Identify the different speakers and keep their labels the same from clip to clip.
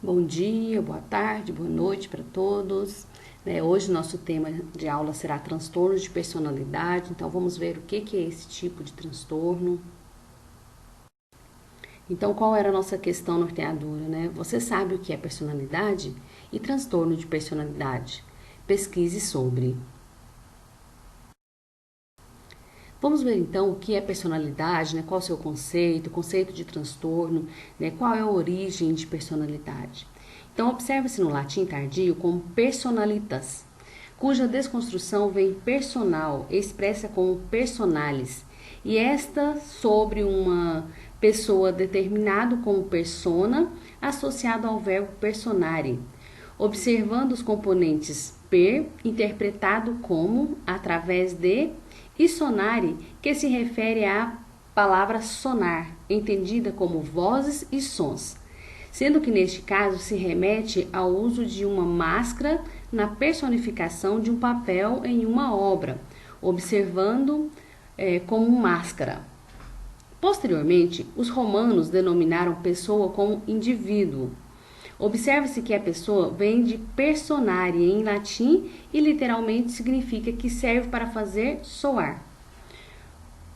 Speaker 1: Bom dia, boa tarde, boa noite para todos. Hoje nosso tema de aula será transtornos de personalidade, então vamos ver o que é esse tipo de transtorno. Então, qual era a nossa questão norteadora, né? Você sabe o que é personalidade e transtorno de personalidade? Pesquise sobre. Vamos ver então o que é personalidade, né? Qual é o seu conceito, conceito de transtorno, né? Qual é a origem de personalidade. Então, observa-se no latim tardio como personalitas, cuja desconstrução vem personal, expressa como personalis, e esta sobre uma pessoa determinado como persona, associado ao verbo personare, observando os componentes per, interpretado como, através de, e sonare, que se refere à palavra sonar, entendida como vozes e sons, sendo que neste caso se remete ao uso de uma máscara na personificação de um papel em uma obra, observando como máscara. Posteriormente, os romanos denominaram pessoa como indivíduo. Observe-se que a pessoa vem de personare em latim e literalmente significa que serve para fazer soar.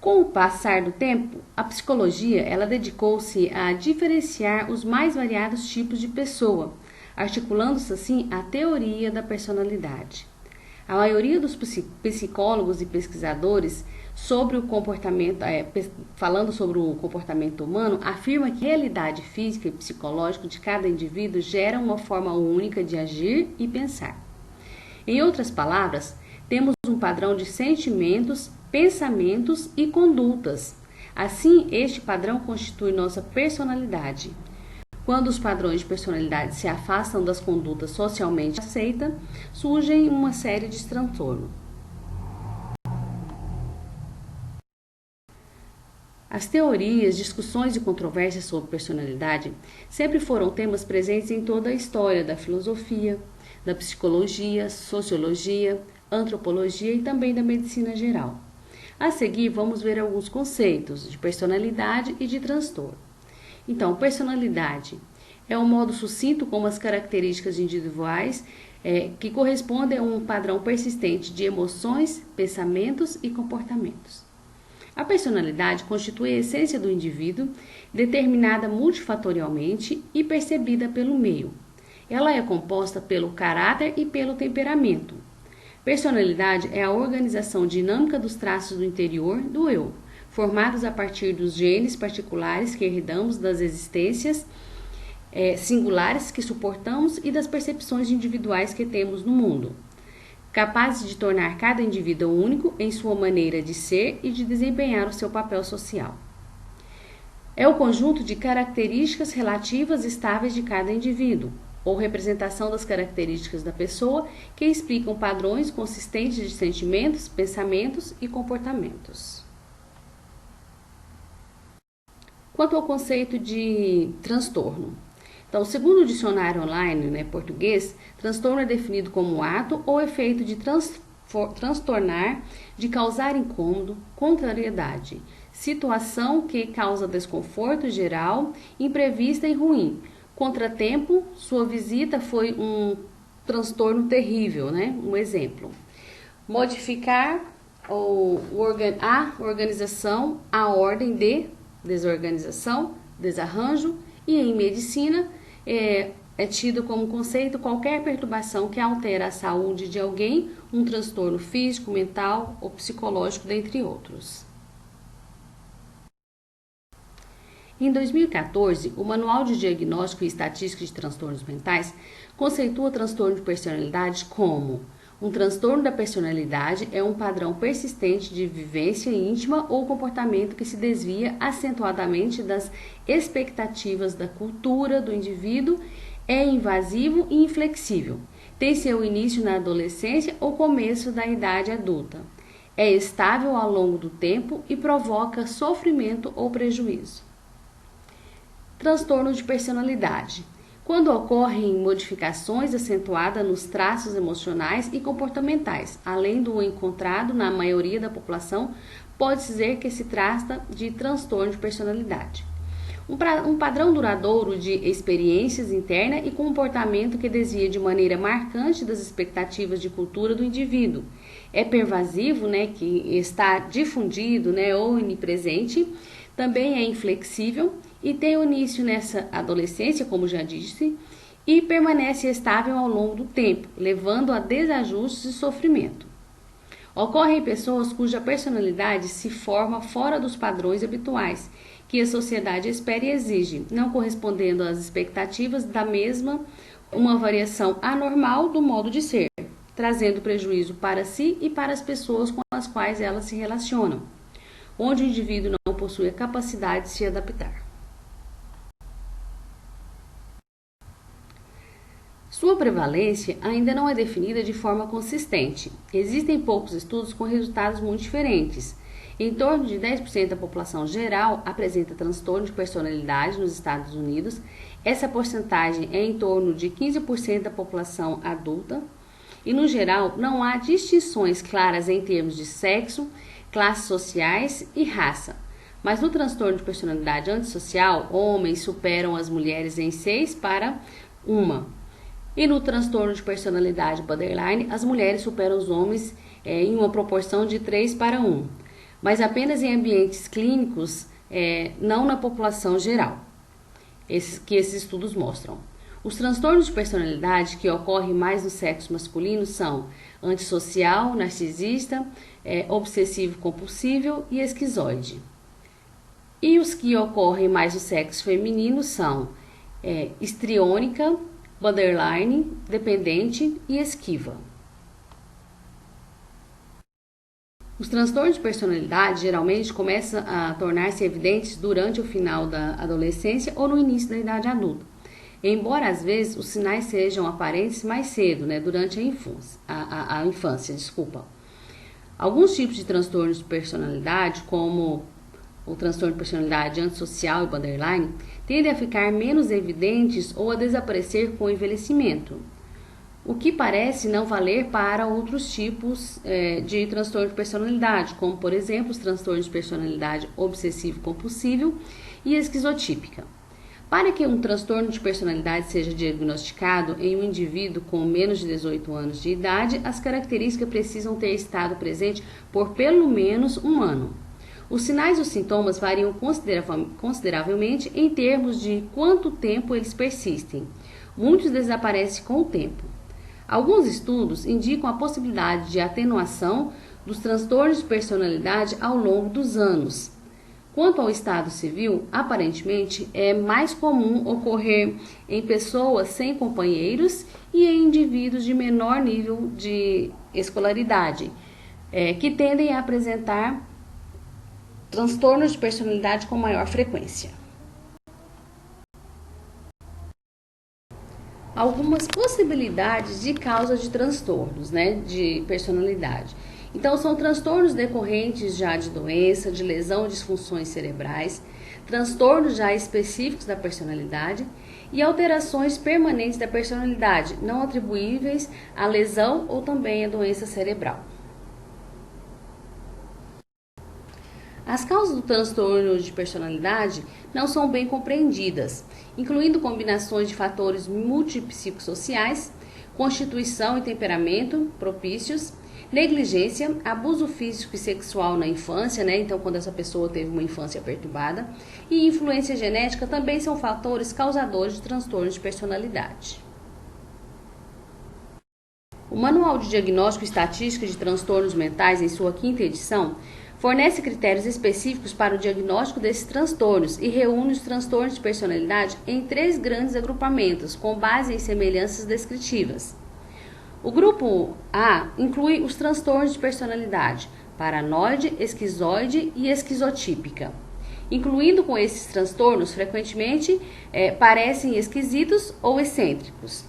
Speaker 1: Com o passar do tempo, a psicologia ela dedicou-se a diferenciar os mais variados tipos de pessoa, articulando-se assim a teoria da personalidade. A maioria dos psicólogos e pesquisadores sobre o comportamento, falando sobre o comportamento humano, afirma que a realidade física e psicológica de cada indivíduo gera uma forma única de agir e pensar. Em outras palavras, temos um padrão de sentimentos, pensamentos e condutas. Assim, este padrão constitui nossa personalidade. Quando os padrões de personalidade se afastam das condutas socialmente aceitas, surgem uma série de transtornos. As teorias, discussões e controvérsias sobre personalidade sempre foram temas presentes em toda a história da filosofia, da psicologia, sociologia, antropologia e também da medicina geral. A seguir, vamos ver alguns conceitos de personalidade e de transtorno. Então, personalidade é um modo sucinto como as características individuais que correspondem a um padrão persistente de emoções, pensamentos e comportamentos. A personalidade constitui a essência do indivíduo, determinada multifatorialmente e percebida pelo meio. Ela é composta pelo caráter e pelo temperamento. Personalidade é a organização dinâmica dos traços do interior do eu, formados a partir dos genes particulares que herdamos das existências singulares que suportamos e das percepções individuais que temos no mundo, capazes de tornar cada indivíduo único em sua maneira de ser e de desempenhar o seu papel social. É o conjunto de características relativas estáveis de cada indivíduo, ou representação das características da pessoa que explicam padrões consistentes de sentimentos, pensamentos e comportamentos. Quanto ao conceito de transtorno. Então, segundo o dicionário online português, transtorno é definido como ato ou efeito de transtornar, de causar incômodo, contrariedade, situação que causa desconforto geral, imprevista e ruim. Contratempo, sua visita foi um transtorno terrível, Um exemplo. Modificar a organização, a ordem de desorganização, desarranjo, e em medicina é tido como conceito qualquer perturbação que altera a saúde de alguém, um transtorno físico, mental ou psicológico, dentre outros. Em 2014, o Manual de Diagnóstico e Estatística de Transtornos Mentais conceitua o transtorno de personalidade como um transtorno da personalidade é um padrão persistente de vivência íntima ou comportamento que se desvia acentuadamente das expectativas da cultura do indivíduo, é invasivo e inflexível, tem seu início na adolescência ou começo da idade adulta, é estável ao longo do tempo e provoca sofrimento ou prejuízo. Transtorno de personalidade. Quando ocorrem modificações acentuadas nos traços emocionais e comportamentais, além do encontrado na maioria da população, pode dizer que se trata de transtorno de personalidade. Um padrão duradouro de experiências internas e comportamento que desvia de maneira marcante das expectativas de cultura do indivíduo. É pervasivo, né, que está difundido, né, ou onipresente, também é inflexível e tem início nessa adolescência, como já disse, e permanece estável ao longo do tempo, levando a desajustes e sofrimento. Ocorre em pessoas cuja personalidade se forma fora dos padrões habituais, que a sociedade espera e exige, não correspondendo às expectativas da mesma, uma variação anormal do modo de ser, trazendo prejuízo para si e para as pessoas com as quais elas se relacionam, onde o indivíduo não possui a capacidade de se adaptar. Sua prevalência ainda não é definida de forma consistente. Existem poucos estudos com resultados muito diferentes. Em torno de 10% da população geral apresenta transtorno de personalidade nos Estados Unidos. Essa porcentagem é em torno de 15% da população adulta. E, no geral, não há distinções claras em termos de sexo, classes sociais e raça. Mas no transtorno de personalidade antissocial, homens superam as mulheres em 6 para 1. E no transtorno de personalidade borderline, as mulheres superam os homens em uma proporção de 3 para 1, mas apenas em ambientes clínicos, não na população geral, que esses estudos mostram. Os transtornos de personalidade que ocorrem mais no sexo masculino são antissocial, narcisista, obsessivo-compulsivo e esquizoide. E os que ocorrem mais no sexo feminino são histriônica, borderline, dependente e esquiva. Os transtornos de personalidade geralmente começam a tornar-se evidentes durante o final da adolescência ou no início da idade adulta, embora às vezes os sinais sejam aparentes mais cedo, né, durante a infância. Alguns tipos de transtornos de personalidade, como o transtorno de personalidade antissocial e borderline, tendem a ficar menos evidentes ou a desaparecer com o envelhecimento, o que parece não valer para outros tipos de transtorno de personalidade, como, por exemplo, os transtornos de personalidade obsessivo-compulsivo e esquizotípica. Para que um transtorno de personalidade seja diagnosticado em um indivíduo com menos de 18 anos de idade, as características precisam ter estado presentes por pelo menos um ano. Os sinais e os sintomas variam consideravelmente em termos de quanto tempo eles persistem. Muitos desaparecem com o tempo. Alguns estudos indicam a possibilidade de atenuação dos transtornos de personalidade ao longo dos anos. Quanto ao estado civil, aparentemente é mais comum ocorrer em pessoas sem companheiros e em indivíduos de menor nível de escolaridade, que tendem a apresentar transtornos de personalidade com maior frequência. Algumas possibilidades de causa de transtornos, né, de personalidade. Então, são transtornos decorrentes já de doença, de lesão ou disfunções cerebrais, transtornos já específicos da personalidade e alterações permanentes da personalidade, não atribuíveis à lesão ou também à doença cerebral. As causas do transtorno de personalidade não são bem compreendidas, incluindo combinações de fatores multipsicossociais, constituição e temperamento propícios, negligência, abuso físico e sexual na infância, né? Então, quando essa pessoa teve uma infância perturbada, e influência genética também são fatores causadores de transtornos de personalidade. O Manual de Diagnóstico e Estatística de Transtornos Mentais, em sua 5ª edição, fornece critérios específicos para o diagnóstico desses transtornos e reúne os transtornos de personalidade em 3 grandes agrupamentos, com base em semelhanças descritivas. O grupo A inclui os transtornos de personalidade paranoide, esquizoide e esquizotípica. Incluindo com esses transtornos, frequentemente parecem esquisitos ou excêntricos.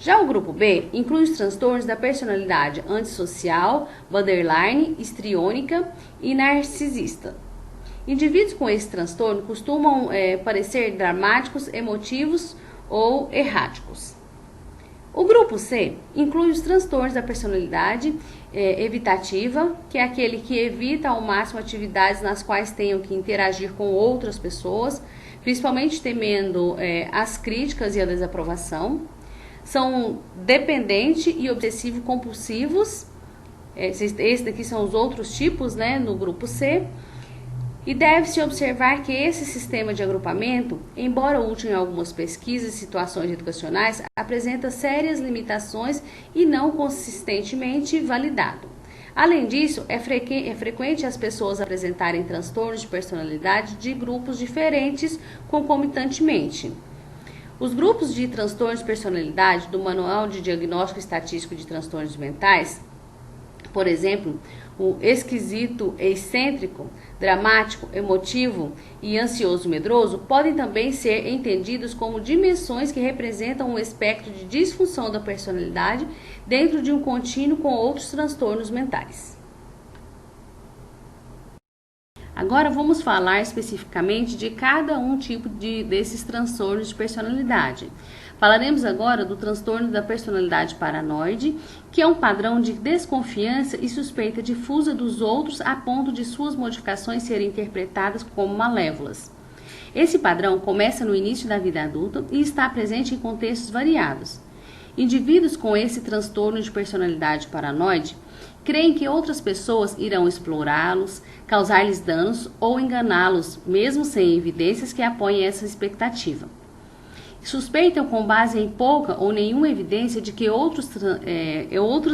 Speaker 1: Já o grupo B inclui os transtornos da personalidade antissocial, borderline, histriônica e narcisista. Indivíduos com esse transtorno costumam parecer dramáticos, emotivos ou erráticos. O grupo C inclui os transtornos da personalidade evitativa, que é aquele que evita ao máximo atividades nas quais tenham que interagir com outras pessoas, principalmente temendo as críticas e a desaprovação. São dependente e obsessivo compulsivos. Esses daqui são os outros tipos, né, no grupo C. E deve-se observar que esse sistema de agrupamento, embora útil em algumas pesquisas e situações educacionais, apresenta sérias limitações e não consistentemente validado. Além disso, é frequente as pessoas apresentarem transtornos de personalidade de grupos diferentes concomitantemente. Os grupos de transtornos de personalidade do Manual de Diagnóstico Estatístico de Transtornos Mentais, por exemplo, o esquisito, excêntrico, dramático, emotivo e ansioso-medroso, podem também ser entendidos como dimensões que representam um espectro de disfunção da personalidade dentro de um contínuo com outros transtornos mentais. Agora vamos falar especificamente de cada um tipo desses transtornos de personalidade. Falaremos agora do transtorno da personalidade paranoide, que é um padrão de desconfiança e suspeita difusa dos outros a ponto de suas modificações serem interpretadas como malévolas. Esse padrão começa no início da vida adulta e está presente em contextos variados. Indivíduos com esse transtorno de personalidade paranoide creem que outras pessoas irão explorá-los, causar-lhes danos ou enganá-los, mesmo sem evidências que apoiem essa expectativa. Suspeitam com base em pouca ou nenhuma evidência de que outros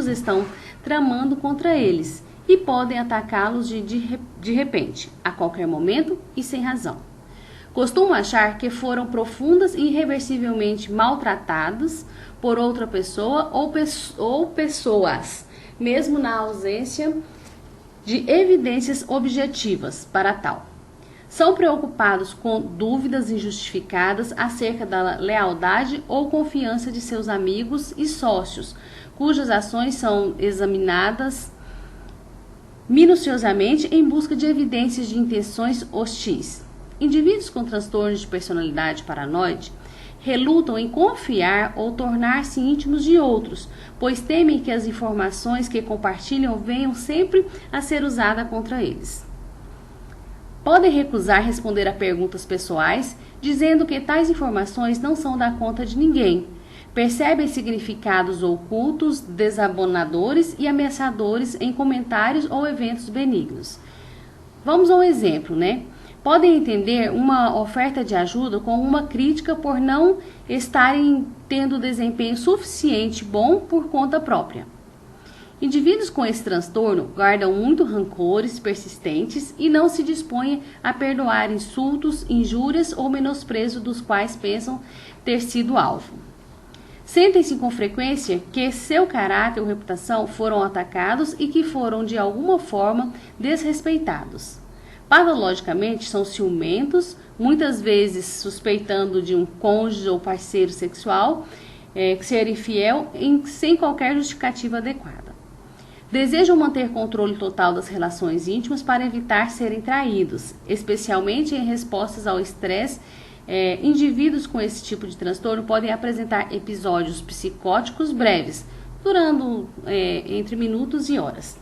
Speaker 1: estão tramando contra eles e podem atacá-los de repente, a qualquer momento e sem razão. Costumam achar que foram profundas e irreversivelmente maltratados por outra pessoa ou pessoas, mesmo na ausência de evidências objetivas para tal. São preocupados com dúvidas injustificadas acerca da lealdade ou confiança de seus amigos e sócios, cujas ações são examinadas minuciosamente em busca de evidências de intenções hostis. Indivíduos com transtornos de personalidade paranoide relutam em confiar ou tornar-se íntimos de outros, pois temem que as informações que compartilham venham sempre a ser usadas contra eles. Podem recusar responder a perguntas pessoais, dizendo que tais informações não são da conta de ninguém. Percebem significados ocultos, desabonadores e ameaçadores em comentários ou eventos benignos. Vamos a um exemplo, né? Podem entender uma oferta de ajuda como uma crítica por não estarem tendo desempenho suficiente bom por conta própria. Indivíduos com esse transtorno guardam muito rancores persistentes e não se dispõem a perdoar insultos, injúrias ou menosprezo dos quais pensam ter sido alvo. Sentem-se com frequência que seu caráter ou reputação foram atacados e que foram de alguma forma desrespeitados. Patologicamente são ciumentos, muitas vezes suspeitando de um cônjuge ou parceiro sexual ser infiel sem qualquer justificativa adequada. Desejam manter controle total das relações íntimas para evitar serem traídos, especialmente em respostas ao estresse. Indivíduos com esse tipo de transtorno podem apresentar episódios psicóticos breves, durando entre minutos e horas.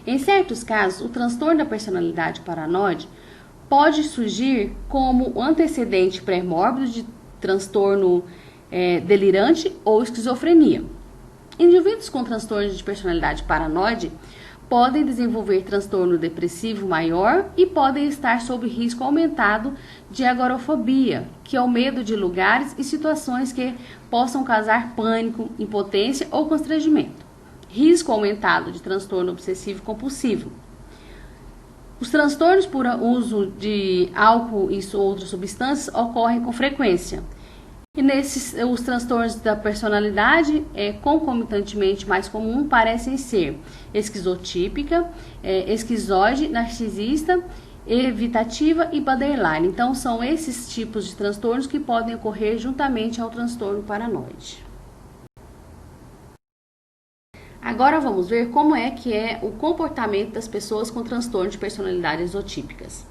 Speaker 1: Em certos casos, o transtorno da personalidade paranoide pode surgir como antecedente pré-mórbido de transtorno delirante ou esquizofrenia. Indivíduos com transtorno de personalidade paranoide podem desenvolver transtorno depressivo maior e podem estar sob risco aumentado de agorafobia, que é o medo de lugares e situações que possam causar pânico, impotência ou constrangimento. Risco aumentado de transtorno obsessivo compulsivo. Os transtornos por uso de álcool e outras substâncias ocorrem com frequência. E os transtornos da personalidade, concomitantemente mais comum, parecem ser esquizotípica, esquizoide, narcisista, evitativa e borderline. Então, são esses tipos de transtornos que podem ocorrer juntamente ao transtorno paranoide. Agora vamos ver como é que é o comportamento das pessoas com transtorno de personalidade exotípicas.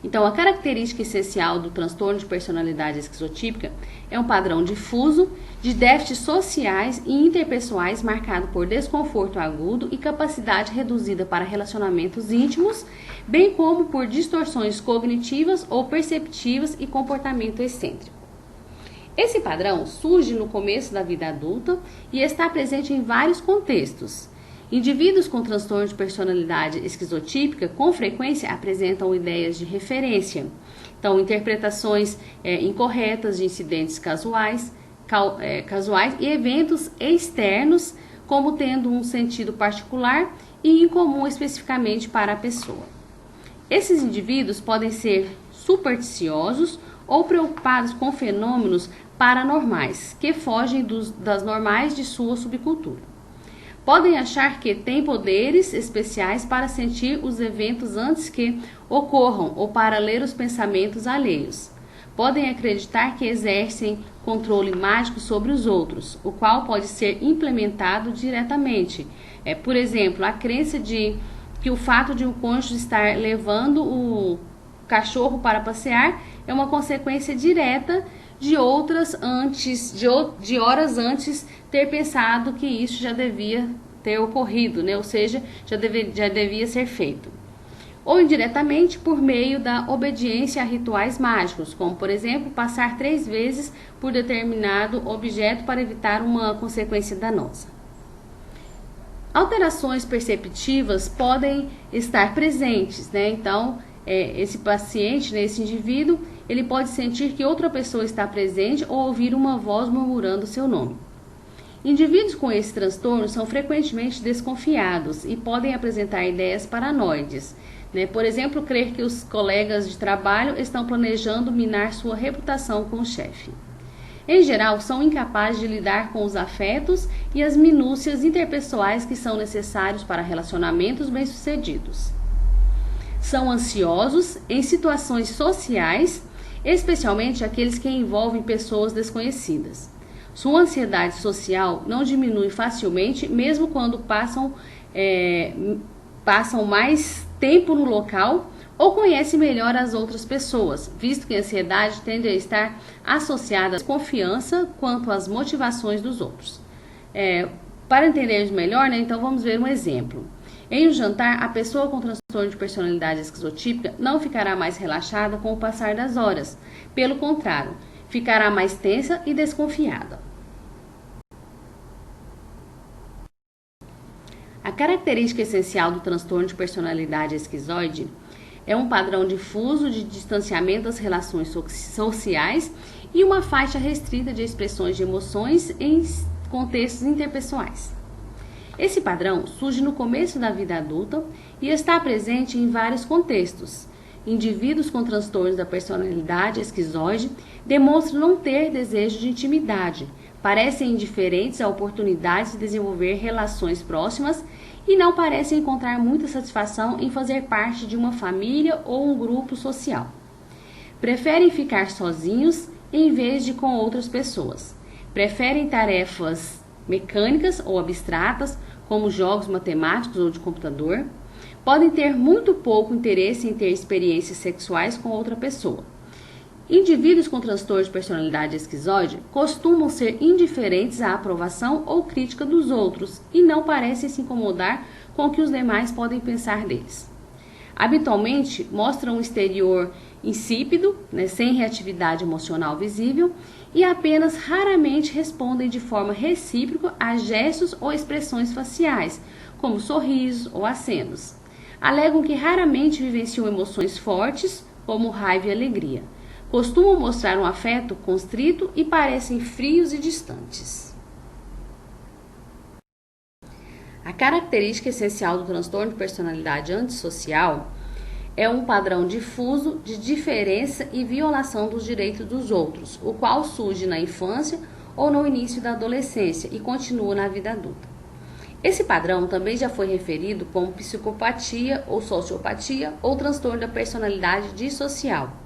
Speaker 1: Então, a característica essencial do transtorno de personalidade esquizotípica é um padrão difuso de déficits sociais e interpessoais marcado por desconforto agudo e capacidade reduzida para relacionamentos íntimos, bem como por distorções cognitivas ou perceptivas e comportamento excêntrico. Esse padrão surge no começo da vida adulta e está presente em vários contextos. Indivíduos com transtorno de personalidade esquizotípica com frequência apresentam ideias de referência, então interpretações incorretas de incidentes casuais e eventos externos como tendo um sentido particular e incomum especificamente para a pessoa. Esses indivíduos podem ser supersticiosos ou preocupados com fenômenos paranormais que fogem das normais de sua subcultura. Podem achar que têm poderes especiais para sentir os eventos antes que ocorram ou para ler os pensamentos alheios. Podem acreditar que exercem controle mágico sobre os outros, o qual pode ser implementado diretamente. Por exemplo, a crença de que o fato de um cônjuge estar levando o cachorro para passear é uma consequência direta de horas antes ter pensado que isso já devia ter ocorrido, né? Ou seja, já devia ser feito. Ou indiretamente por meio da obediência a rituais mágicos, como por exemplo, passar 3 vezes por determinado objeto para evitar uma consequência danosa. Alterações perceptivas podem estar presentes, né? Então, esse paciente, né, esse indivíduo, ele pode sentir que outra pessoa está presente ou ouvir uma voz murmurando seu nome. Indivíduos com esse transtorno são frequentemente desconfiados e podem apresentar ideias paranoides, né? Por exemplo, crer que os colegas de trabalho estão planejando minar sua reputação com o chefe. Em geral, são incapazes de lidar com os afetos e as minúcias interpessoais que são necessários para relacionamentos bem-sucedidos. São ansiosos em situações sociais, especialmente aqueles que envolvem pessoas desconhecidas. Sua ansiedade social não diminui facilmente, mesmo quando passam mais tempo no local ou conhecem melhor as outras pessoas, visto que a ansiedade tende a estar associada à desconfiança quanto às motivações dos outros. Para entendermos melhor, né, então vamos ver um exemplo. Em um jantar, a pessoa com transtorno de personalidade esquizotípica não ficará mais relaxada com o passar das horas. Pelo contrário, ficará mais tensa e desconfiada. A característica essencial do transtorno de personalidade esquizoide é um padrão difuso de distanciamento das relações sociais e uma faixa restrita de expressões de emoções em contextos interpessoais. Esse padrão surge no começo da vida adulta e está presente em vários contextos. Indivíduos com transtornos da personalidade esquizoide demonstram não ter desejo de intimidade, parecem indiferentes a oportunidades de desenvolver relações próximas e não parecem encontrar muita satisfação em fazer parte de uma família ou um grupo social. Preferem ficar sozinhos em vez de com outras pessoas. Preferem tarefas mecânicas ou abstratas, como jogos matemáticos ou de computador. Podem ter muito pouco interesse em ter experiências sexuais com outra pessoa. Indivíduos com transtorno de personalidade esquizoide costumam ser indiferentes à aprovação ou crítica dos outros e não parecem se incomodar com o que os demais podem pensar deles. Habitualmente mostram um exterior insípido, né, sem reatividade emocional visível, e apenas raramente respondem de forma recíproca a gestos ou expressões faciais, como sorrisos ou acenos. Alegam que raramente vivenciam emoções fortes, como raiva e alegria. Costumam mostrar um afeto constrito e parecem frios e distantes. A característica essencial do transtorno de personalidade antissocial é um padrão difuso de diferença e violação dos direitos dos outros, o qual surge na infância ou no início da adolescência e continua na vida adulta. Esse padrão também já foi referido como psicopatia ou sociopatia ou transtorno da personalidade dissocial.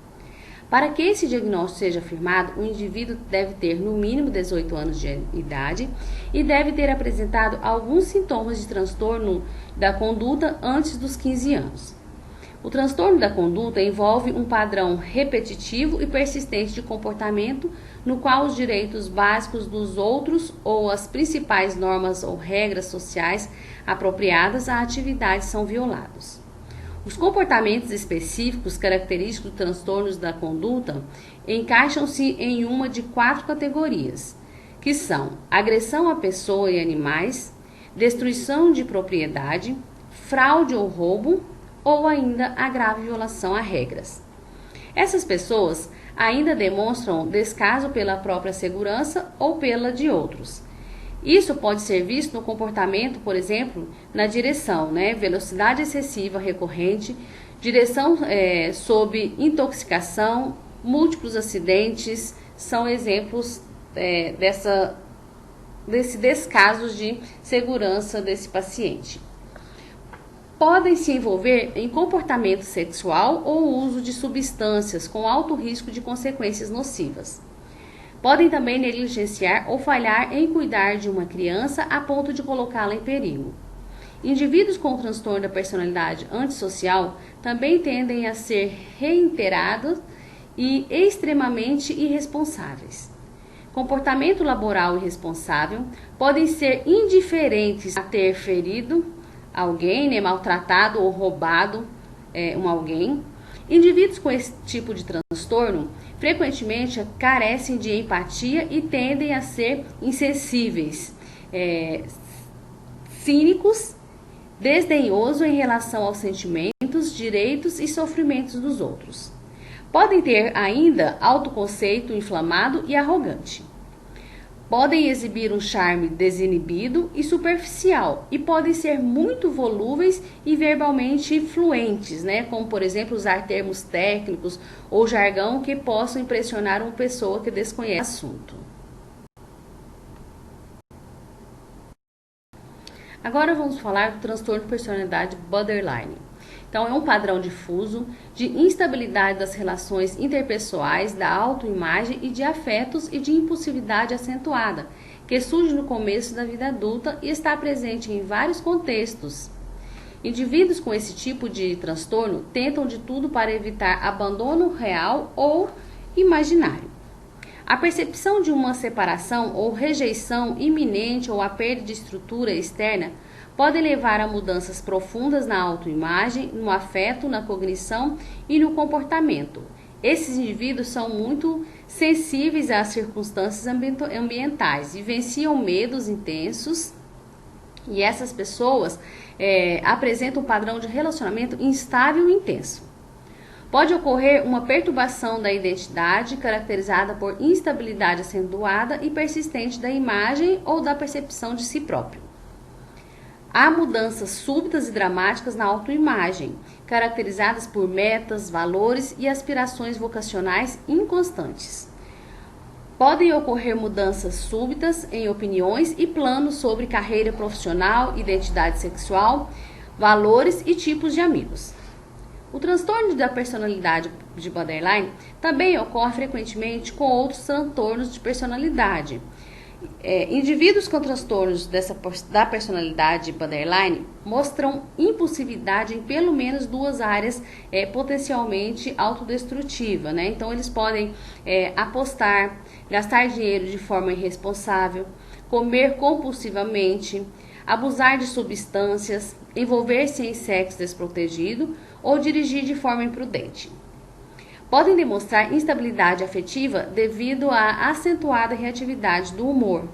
Speaker 1: Para que esse diagnóstico seja afirmado, o indivíduo deve ter no mínimo 18 anos de idade e deve ter apresentado alguns sintomas de transtorno da conduta antes dos 15 anos. O transtorno da conduta envolve um padrão repetitivo e persistente de comportamento no qual os direitos básicos dos outros ou as principais normas ou regras sociais apropriadas à atividade são violados. Os comportamentos específicos característicos dos transtornos da conduta encaixam-se em uma de 4 categorias, que são agressão à pessoa e animais, destruição de propriedade, fraude ou roubo, ou ainda a grave violação a regras. Essas pessoas ainda demonstram descaso pela própria segurança ou pela de outros. Isso pode ser visto no comportamento, por exemplo, na direção, velocidade excessiva recorrente, direção sob intoxicação, múltiplos acidentes, são exemplos desse descaso de segurança desse paciente. Podem se envolver em comportamento sexual ou uso de substâncias com alto risco de consequências nocivas. Podem também negligenciar ou falhar em cuidar de uma criança a ponto de colocá-la em perigo. Indivíduos com transtorno da personalidade antissocial também tendem a ser reiterados e extremamente irresponsáveis. Comportamento laboral irresponsável podem ser indiferentes a ter ferido alguém, maltratado ou roubado alguém. Indivíduos com esse tipo de transtorno frequentemente carecem de empatia e tendem a ser insensíveis, cínicos, desdenhosos em relação aos sentimentos, direitos e sofrimentos dos outros. Podem ter ainda autoconceito inflamado e arrogante. Podem exibir um charme desinibido e superficial e podem ser muito volúveis e verbalmente fluentes, como por exemplo usar termos técnicos ou jargão que possam impressionar uma pessoa que desconhece o assunto. Agora vamos falar do transtorno de personalidade borderline. Então, é um padrão difuso de instabilidade das relações interpessoais, da autoimagem e de afetos e de impulsividade acentuada, que surge no começo da vida adulta e está presente em vários contextos. Indivíduos com esse tipo de transtorno tentam de tudo para evitar abandono real ou imaginário. A percepção de uma separação ou rejeição iminente ou a perda de estrutura externa podem levar a mudanças profundas na autoimagem, no afeto, na cognição e no comportamento. Esses indivíduos são muito sensíveis às circunstâncias ambientais, vivenciam medos intensos e essas pessoas apresentam um padrão de relacionamento instável e intenso. Pode ocorrer uma perturbação da identidade caracterizada por instabilidade acentuada e persistente da imagem ou da percepção de si próprio. Há mudanças súbitas e dramáticas na autoimagem, caracterizadas por metas, valores e aspirações vocacionais inconstantes. Podem ocorrer mudanças súbitas em opiniões e planos sobre carreira profissional, identidade sexual, valores e tipos de amigos. O transtorno da personalidade de borderline também ocorre frequentemente com outros transtornos de personalidade. Indivíduos com transtornos da personalidade borderline mostram impulsividade em pelo menos 2 áreas potencialmente autodestrutivas, Então, eles podem apostar, gastar dinheiro de forma irresponsável, comer compulsivamente, abusar de substâncias, envolver-se em sexo desprotegido ou dirigir de forma imprudente. Podem demonstrar instabilidade afetiva devido à acentuada reatividade do humor.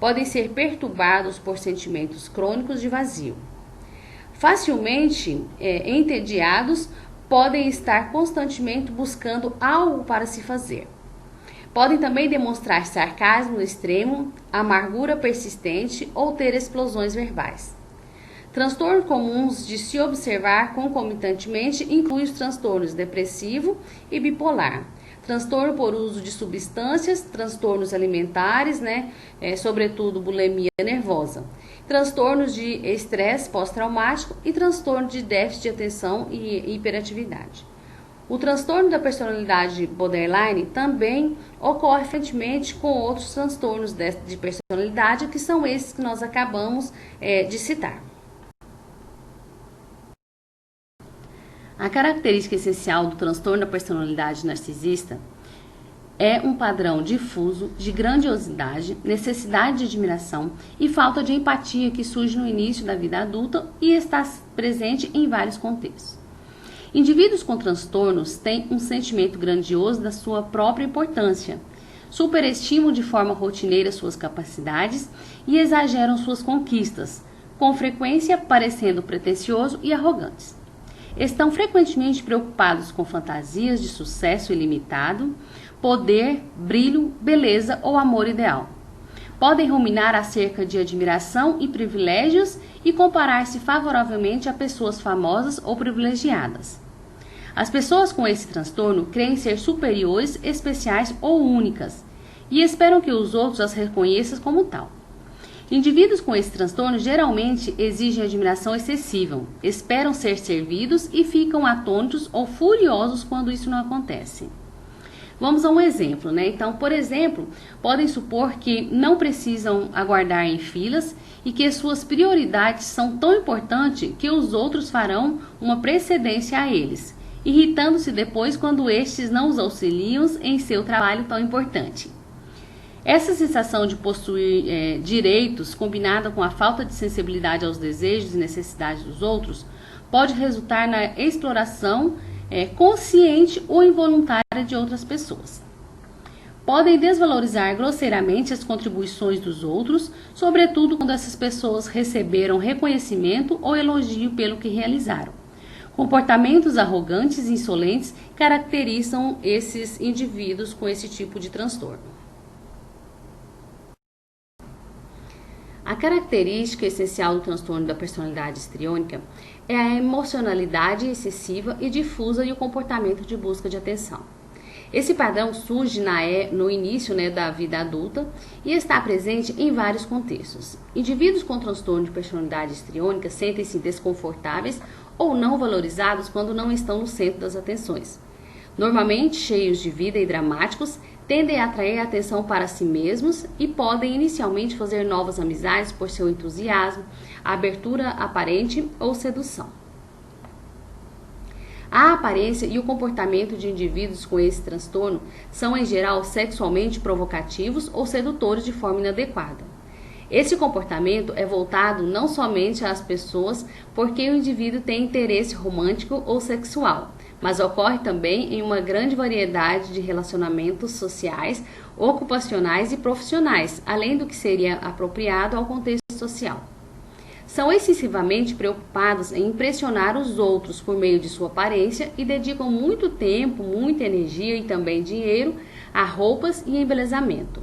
Speaker 1: Podem ser perturbados por sentimentos crônicos de vazio. Facilmente entediados, podem estar constantemente buscando algo para se fazer. Podem também demonstrar sarcasmo extremo, amargura persistente ou ter explosões verbais. Transtornos comuns de se observar concomitantemente incluem os transtornos depressivo e bipolar, transtorno por uso de substâncias, transtornos alimentares, sobretudo bulimia nervosa, transtornos de estresse pós-traumático e transtorno de déficit de atenção e hiperatividade. O transtorno da personalidade borderline também ocorre frequentemente com outros transtornos de personalidade, que são esses que nós acabamos de citar. A característica essencial do transtorno da personalidade narcisista é um padrão difuso de grandiosidade, necessidade de admiração e falta de empatia que surge no início da vida adulta e está presente em vários contextos. Indivíduos com transtornos têm um sentimento grandioso da sua própria importância, superestimam de forma rotineira suas capacidades e exageram suas conquistas, com frequência parecendo pretensiosos e arrogantes. Estão frequentemente preocupados com fantasias de sucesso ilimitado, poder, brilho, beleza ou amor ideal. Podem ruminar acerca de admiração e privilégios e comparar-se favoravelmente a pessoas famosas ou privilegiadas. As pessoas com esse transtorno creem ser superiores, especiais ou únicas e esperam que os outros as reconheçam como tal. Indivíduos com esse transtorno geralmente exigem admiração excessiva, esperam ser servidos e ficam atônitos ou furiosos quando isso não acontece. Vamos a um exemplo, né? Então, por exemplo, podem supor que não precisam aguardar em filas e que suas prioridades são tão importantes que os outros farão uma precedência a eles, irritando-se depois quando estes não os auxiliam em seu trabalho tão importante. Essa sensação de possuir direitos, combinada com a falta de sensibilidade aos desejos e necessidades dos outros, pode resultar na exploração consciente ou involuntária de outras pessoas. Podem desvalorizar grosseiramente as contribuições dos outros, sobretudo quando essas pessoas receberam reconhecimento ou elogio pelo que realizaram. Comportamentos arrogantes e insolentes caracterizam esses indivíduos com esse tipo de transtorno. A característica essencial do transtorno da personalidade histriônica é a emocionalidade excessiva e difusa e o comportamento de busca de atenção. Esse padrão surge no início da vida adulta e está presente em vários contextos. Indivíduos com transtorno de personalidade histriônica sentem-se desconfortáveis ou não valorizados quando não estão no centro das atenções. Normalmente cheios de vida e dramáticos, tendem a atrair a atenção para si mesmos e podem inicialmente fazer novas amizades por seu entusiasmo, abertura aparente ou sedução. A aparência e o comportamento de indivíduos com esse transtorno são, em geral, sexualmente provocativos ou sedutores de forma inadequada. Esse comportamento é voltado não somente às pessoas porque o indivíduo tem interesse romântico ou sexual, mas ocorre também em uma grande variedade de relacionamentos sociais, ocupacionais e profissionais, além do que seria apropriado ao contexto social. São excessivamente preocupados em impressionar os outros por meio de sua aparência e dedicam muito tempo, muita energia e também dinheiro a roupas e embelezamento.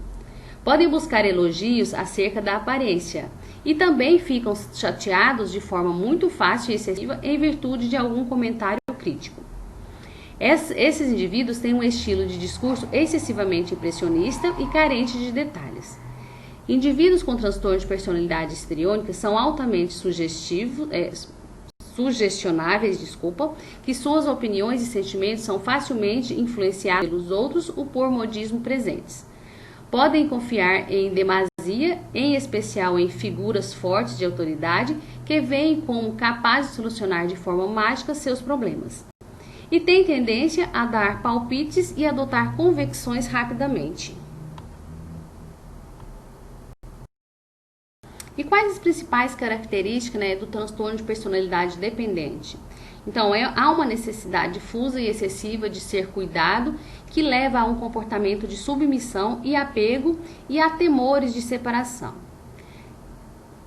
Speaker 1: Podem buscar elogios acerca da aparência e também ficam chateados de forma muito fácil e excessiva em virtude de algum comentário crítico. Esses indivíduos têm um estilo de discurso excessivamente impressionista e carente de detalhes. Indivíduos com transtorno de personalidade histriônica são altamente sugestionáveis, que suas opiniões e sentimentos são facilmente influenciados pelos outros ou por modismos presentes. Podem confiar em demasia, em especial em figuras fortes de autoridade que veem como capazes de solucionar de forma mágica seus problemas. E têm tendência a dar palpites e adotar convicções rapidamente. E quais as principais características do transtorno de personalidade dependente? Então, há uma necessidade difusa e excessiva de ser cuidado que leva a um comportamento de submissão e apego e a temores de separação.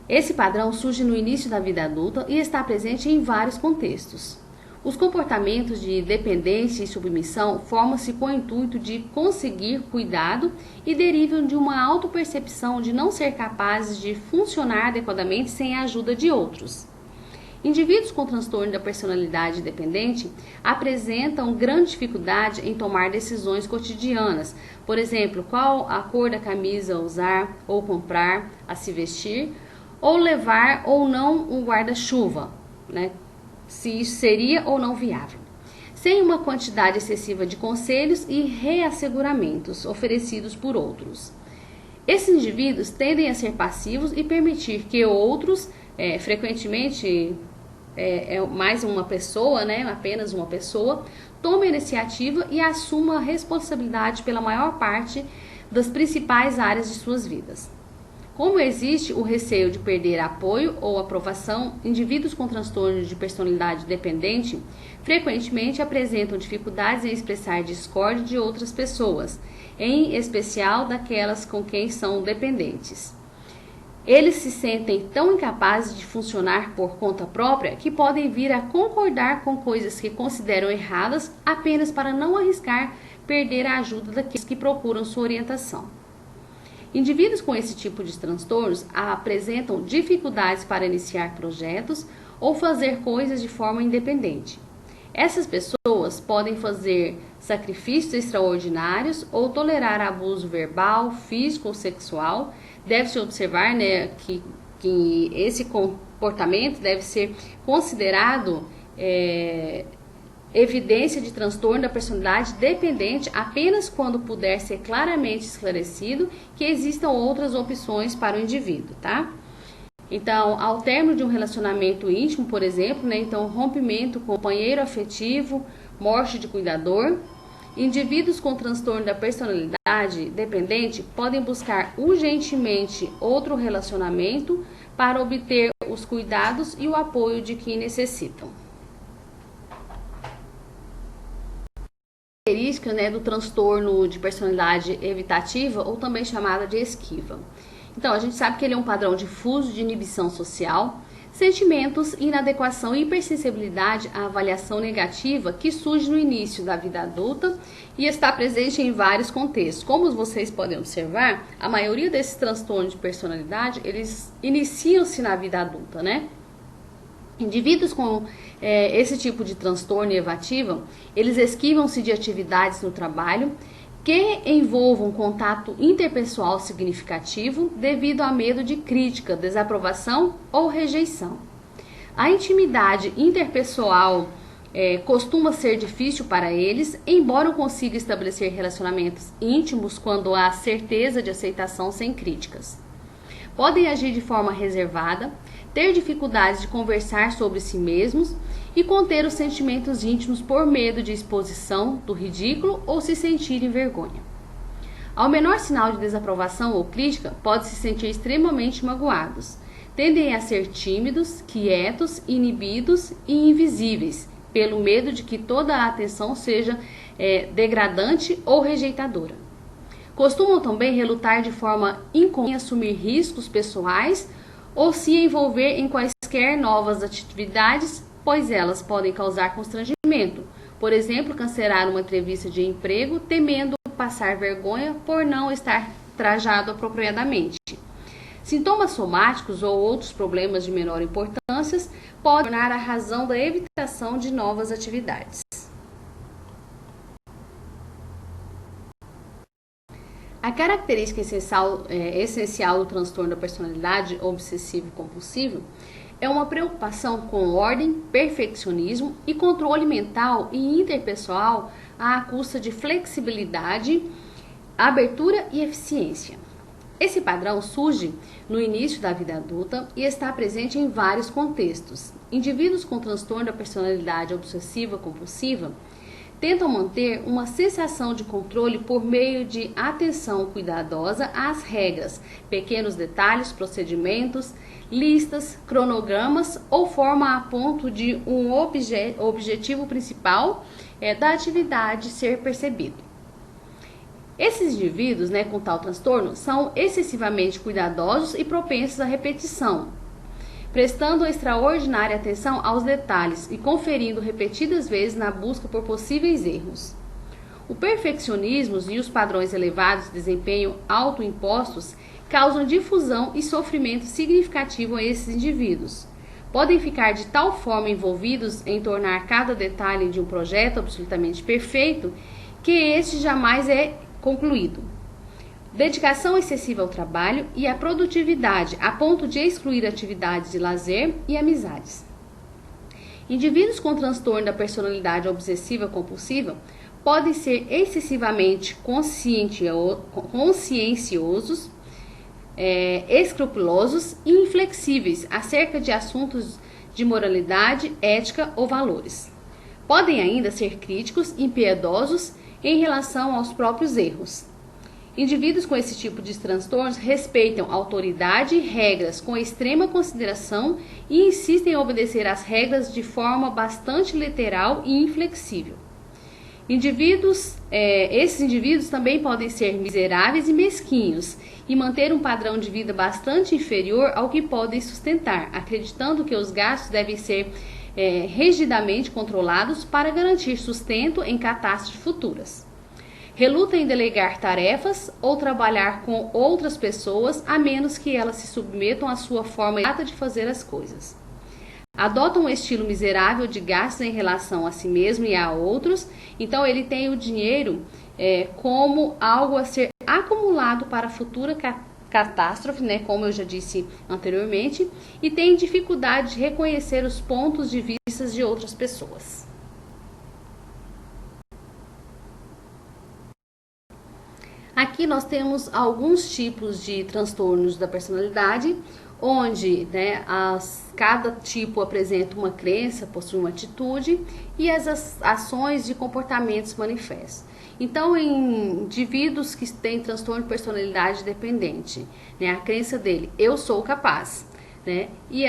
Speaker 1: Esse padrão surge no início da vida adulta e está presente em vários contextos. Os comportamentos de dependência e submissão formam-se com o intuito de conseguir cuidado e derivam de uma autopercepção de não ser capazes de funcionar adequadamente sem a ajuda de outros. Indivíduos com transtorno da personalidade dependente apresentam grande dificuldade em tomar decisões cotidianas, por exemplo, qual a cor da camisa a usar ou comprar, a se vestir, ou levar ou não um guarda-chuva, se isso seria ou não viável, sem uma quantidade excessiva de conselhos e reasseguramentos oferecidos por outros. Esses indivíduos tendem a ser passivos e permitir que outros, frequentemente mais uma pessoa, né, apenas uma pessoa, tome a iniciativa e assuma a responsabilidade pela maior parte das principais áreas de suas vidas. Como existe o receio de perder apoio ou aprovação, indivíduos com transtorno de personalidade dependente frequentemente apresentam dificuldades em expressar discórdia de outras pessoas, em especial daquelas com quem são dependentes. Eles se sentem tão incapazes de funcionar por conta própria que podem vir a concordar com coisas que consideram erradas apenas para não arriscar perder a ajuda daqueles que procuram sua orientação. Indivíduos com esse tipo de transtornos apresentam dificuldades para iniciar projetos ou fazer coisas de forma independente. Essas pessoas podem fazer sacrifícios extraordinários ou tolerar abuso verbal, físico ou sexual. Deve-se observar, né, que esse comportamento deve ser considerado evidência de transtorno da personalidade dependente apenas quando puder ser claramente esclarecido que existam outras opções para o indivíduo, tá? Então, ao término de um relacionamento íntimo, por exemplo, né, então rompimento com companheiro afetivo, morte de cuidador, indivíduos com transtorno da personalidade dependente podem buscar urgentemente outro relacionamento para obter os cuidados e o apoio de que necessitam. Característica, né, do transtorno de personalidade evitativa, ou também chamada de esquiva. Então, a gente sabe que ele é um padrão difuso de inibição social, sentimentos, inadequação e hipersensibilidade à avaliação negativa que surge no início da vida adulta e está presente em vários contextos. Como vocês podem observar, a maioria desses transtornos de personalidade, eles iniciam-se na vida adulta, né? Indivíduos com esse tipo de transtorno evativo, eles esquivam-se de atividades no trabalho que envolvam contato interpessoal significativo devido a medo de crítica, desaprovação ou rejeição. A intimidade interpessoal costuma ser difícil para eles, embora consigam estabelecer relacionamentos íntimos quando há certeza de aceitação sem críticas. Podem agir de forma reservada, ter dificuldades de conversar sobre si mesmos e conter os sentimentos íntimos por medo de exposição, do ridículo ou se sentirem vergonha. Ao menor sinal de desaprovação ou crítica, podem se sentir extremamente magoados. Tendem a ser tímidos, quietos, inibidos e invisíveis, pelo medo de que toda a atenção seja degradante ou rejeitadora. Costumam também relutar de forma inconsciente em assumir riscos pessoais ou se envolver em quaisquer novas atividades, pois elas podem causar constrangimento. Por exemplo, cancelar uma entrevista de emprego, temendo passar vergonha por não estar trajado apropriadamente. Sintomas somáticos ou outros problemas de menor importância podem tornar a razão da evitação de novas atividades. A característica essencial do transtorno da personalidade obsessivo-compulsivo é uma preocupação com ordem, perfeccionismo e controle mental e interpessoal à custa de flexibilidade, abertura e eficiência. Esse padrão surge no início da vida adulta e está presente em vários contextos. Indivíduos com transtorno da personalidade obsessiva-compulsiva tentam manter uma sensação de controle por meio de atenção cuidadosa às regras, pequenos detalhes, procedimentos, listas, cronogramas ou forma a ponto de um objetivo principal da atividade ser percebido. Esses indivíduos, com tal transtorno, são excessivamente cuidadosos e propensos à repetição, prestando extraordinária atenção aos detalhes e conferindo repetidas vezes na busca por possíveis erros. O perfeccionismo e os padrões elevados de desempenho autoimpostos causam difusão e sofrimento significativo a esses indivíduos. Podem ficar de tal forma envolvidos em tornar cada detalhe de um projeto absolutamente perfeito que este jamais é concluído. Dedicação excessiva ao trabalho e à produtividade, a ponto de excluir atividades de lazer e amizades. Indivíduos com transtorno da personalidade obsessiva-compulsiva podem ser excessivamente conscienciosos, escrupulosos e inflexíveis acerca de assuntos de moralidade, ética ou valores. Podem ainda ser críticos e impiedosos em relação aos próprios erros. Indivíduos com esse tipo de transtornos respeitam autoridade e regras com extrema consideração e insistem em obedecer às regras de forma bastante literal e inflexível. Esses indivíduos também podem ser miseráveis e mesquinhos e manter um padrão de vida bastante inferior ao que podem sustentar, acreditando que os gastos devem ser rigidamente controlados para garantir sustento em catástrofes futuras. Relutam em delegar tarefas ou trabalhar com outras pessoas, a menos que elas se submetam à sua forma exata de fazer as coisas. Adotam um estilo miserável de gastos em relação a si mesmo e a outros, então ele tem o dinheiro como algo a ser acumulado para futura catástrofe, né, como eu já disse anteriormente, e tem dificuldade de reconhecer os pontos de vista de outras pessoas. Aqui nós temos alguns tipos de transtornos da personalidade, onde cada tipo apresenta uma crença, possui uma atitude e as ações de comportamentos manifestos. Então, em indivíduos que têm transtorno de personalidade dependente, a crença dele, eu sou capaz, e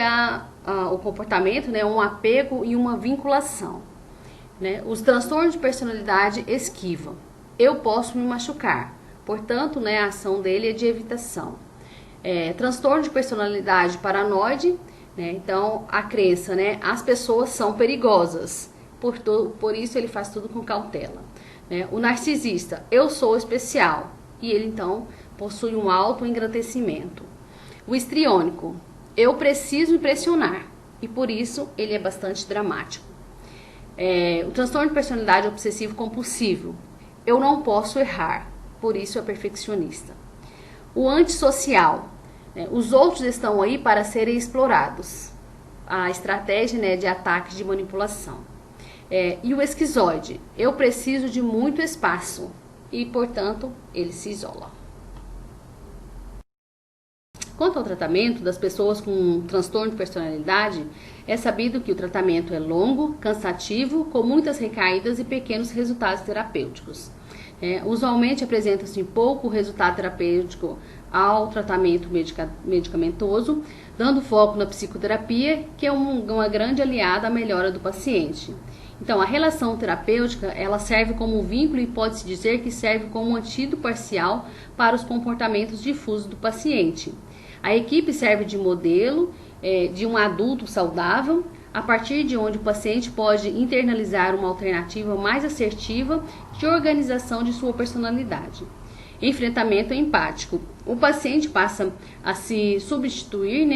Speaker 1: o comportamento, um apego e uma vinculação. Os transtornos de personalidade esquiva, eu posso me machucar. Portanto, a ação dele é de evitação. Transtorno de personalidade paranoide, então a crença, as pessoas são perigosas, por isso ele faz tudo com cautela. O narcisista, eu sou especial, e ele então possui um auto-engrandecimento. O histriônico, eu preciso impressionar, e por isso ele é bastante dramático. O transtorno de personalidade obsessivo compulsivo, eu não posso errar, por isso é perfeccionista. O antissocial, os outros estão aí para serem explorados. A estratégia de ataque de manipulação. E o esquizoide, eu preciso de muito espaço e, portanto, ele se isola. Quanto ao tratamento das pessoas com transtorno de personalidade, é sabido que o tratamento é longo, cansativo, com muitas recaídas e pequenos resultados terapêuticos. Usualmente apresenta-se pouco resultado terapêutico ao tratamento medicamentoso, dando foco na psicoterapia, que é uma grande aliada à melhora do paciente. Então, a relação terapêutica, ela serve como um vínculo e pode-se dizer que serve como um antídoto parcial para os comportamentos difusos do paciente. A equipe serve de modelo de um adulto saudável, a partir de onde o paciente pode internalizar uma alternativa mais assertiva de organização de sua personalidade. Enfrentamento empático. O paciente passa a substituir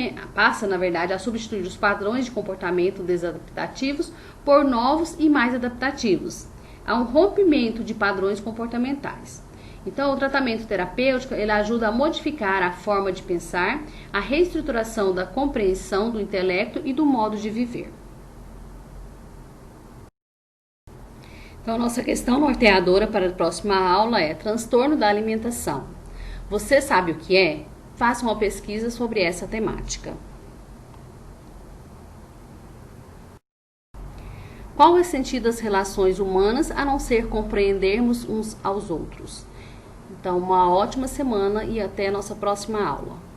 Speaker 1: os padrões de comportamento desadaptativos por novos e mais adaptativos. Há um rompimento de padrões comportamentais. Então, o tratamento terapêutico, ele ajuda a modificar a forma de pensar, a reestruturação da compreensão do intelecto e do modo de viver. Então, nossa questão norteadora para a próxima aula é transtorno da alimentação. Você sabe o que é? Faça uma pesquisa sobre essa temática. Qual é o sentido das relações humanas a não ser compreendermos uns aos outros? Então, uma ótima semana e até a nossa próxima aula.